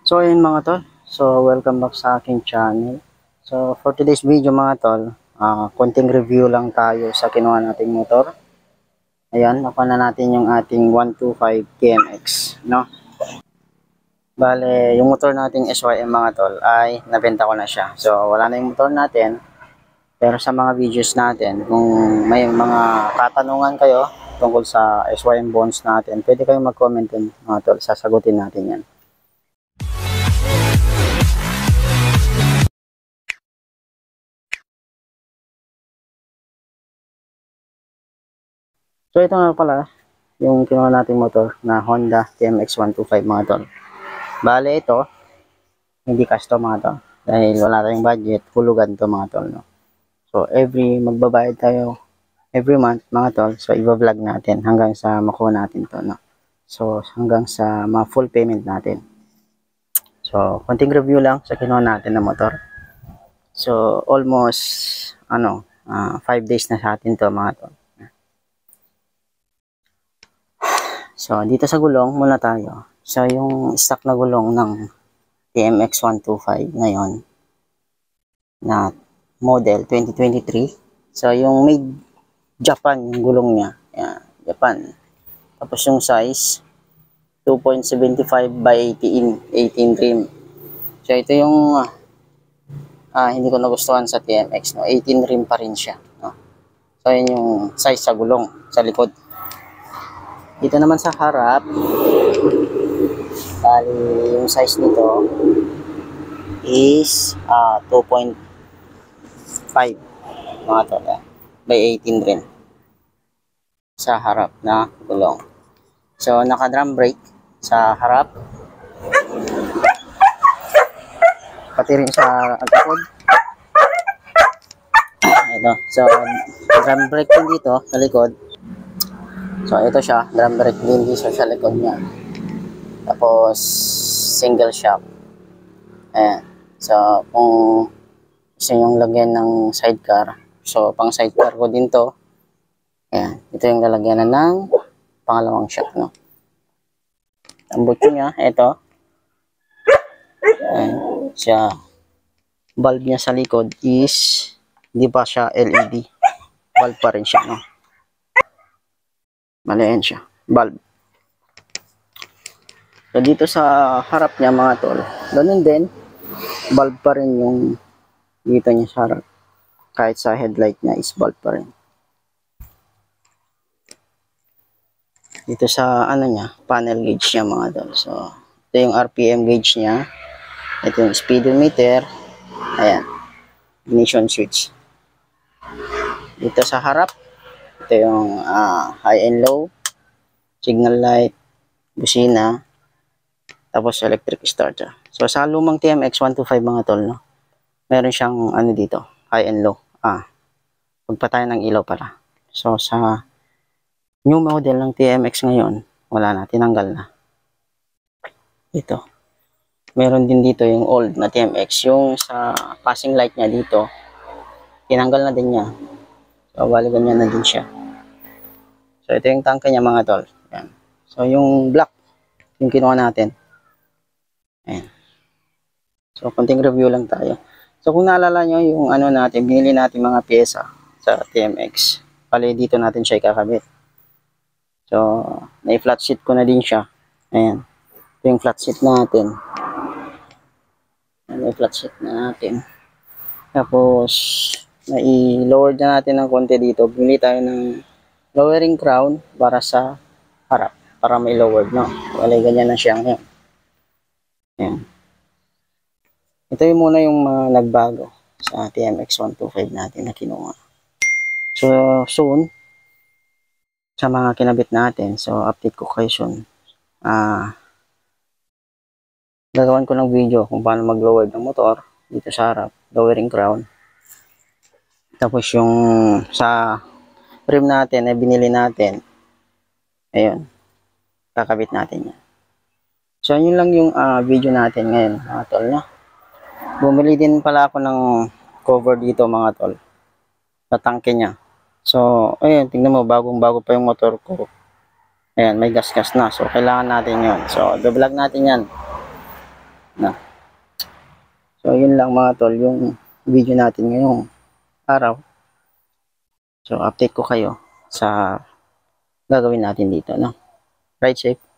So ayun mga tol, so welcome back sa aking channel. So for today's video mga tol, konting review lang tayo sa kinuha nating motor. Ayan, nakuha na natin yung ating 125 TMX, no? Bale, yung motor nating SYM mga tol ay nabenta ko na siya. So wala na yung motor natin, pero sa mga videos natin, kung may mga katanungan kayo tungkol sa SYM bonds natin, pwede kayong mag-comment dun mga tol, sasagutin natin yan. So ito nga pala yung kinuha nating motor na Honda TMX 125 mga tol. Bale ito, hindi cash to mga tol. Dahil wala tayong budget, hulugan to mga tol. No? So magbabayad tayo every month mga tol. So i-vlog natin hanggang sa makuha natin to. No? So hanggang sa ma-full payment natin. So konting review lang sa kinuha natin na motor. So almost 5 days na sa atin to mga tol. So, dito sa gulong muna tayo. So, yung stock na gulong ng TMX 125 ngayon na model 2023. So, yung made Japan yung gulong niya. Yan, Japan. Tapos yung size 2.75 by 18 rim. So, ito yung hindi ko nagustuhan sa TMX. No? 18 rim pa rin siya. No? So, yun yung size sa gulong sa likod. Dito naman sa harap, bali yung size nito is 2.5 mga tol, by 18 rin sa harap na gulong. So naka drum brake sa harap, pati rin sa likod. Ito, so drum brake din dito sa likod. So, ito siya, drum brake din dito sa likod niya. Tapos, single shock. Ayan. So, kung gusto nyo lagyan ng sidecar, so, pang sidecar ko din to. Ayan. Ito yung lalagyanan ng pangalawang shock, no? Ang butso niya, ito. Ayan. Siya, bulb niya sa likod is, hindi pa siya LED. Bulb pa rin siya, no? Malian siya, bulb. So dito sa harap niya mga tol, ganun din, bulb pa rin yung dito niya sa harap. Kahit sa headlight niya is bulb pa rin. Dito sa niya, panel gauge niya mga tol. So ito yung RPM gauge niya. Ito yung speedometer. Ayan, ignition switch. Dito sa harap, ito yung high and low, signal light, busina, tapos electric starter. So sa lumang TMX 125 mga tol, no, meron siyang dito, high and low. Pagpatayan ng ilaw para. So sa new model ng TMX ngayon, wala na, tinanggal na. Ito. Meron din dito yung old na TMX, yung sa passing light niya dito, tinanggal na din niya. So bali ganyan na din siya. So, ito yung tangke niya mga tol. Ayan. So, yung black, yung kinuha natin. Ayan. So, konting review lang tayo. So, kung naalala nyo, yung natin, binili natin mga pyesa sa TMX. Pali dito natin siya ikakabit. So, na-flat sheet ko na din siya. Ayan. Ito yung flat sheet natin. Na-flat sheet na natin. Tapos, na-lower na natin ng konti dito. Bili tayo ng lowering crown para sa harap, para may lowered, no? Walay ganyan na siya ngayon. Ayan. Ito yung muna yung mga nagbago sa TMX 125 natin na kinuha. So, soon, sa mga kinabit natin, so update ko kayo soon. Gagawin ko ng video kung paano mag-lowered ng motor dito sa harap, lowering crown. Tapos yung sa rim natin na binili natin, ayun, kakabit natin yan. So yun lang yung video natin ngayon mga tol, no? Bumili din pala ako ng cover dito mga tol, na tangke niya. So ayun, tingnan mo, bagong bago pa yung motor ko. Ayan, may gas-gas na, so kailangan natin yun. So vlog natin yan No? So, yun lang mga tol, yung video natin ngayong araw. So, update ko kayo sa gagawin natin dito, no? Ride safe.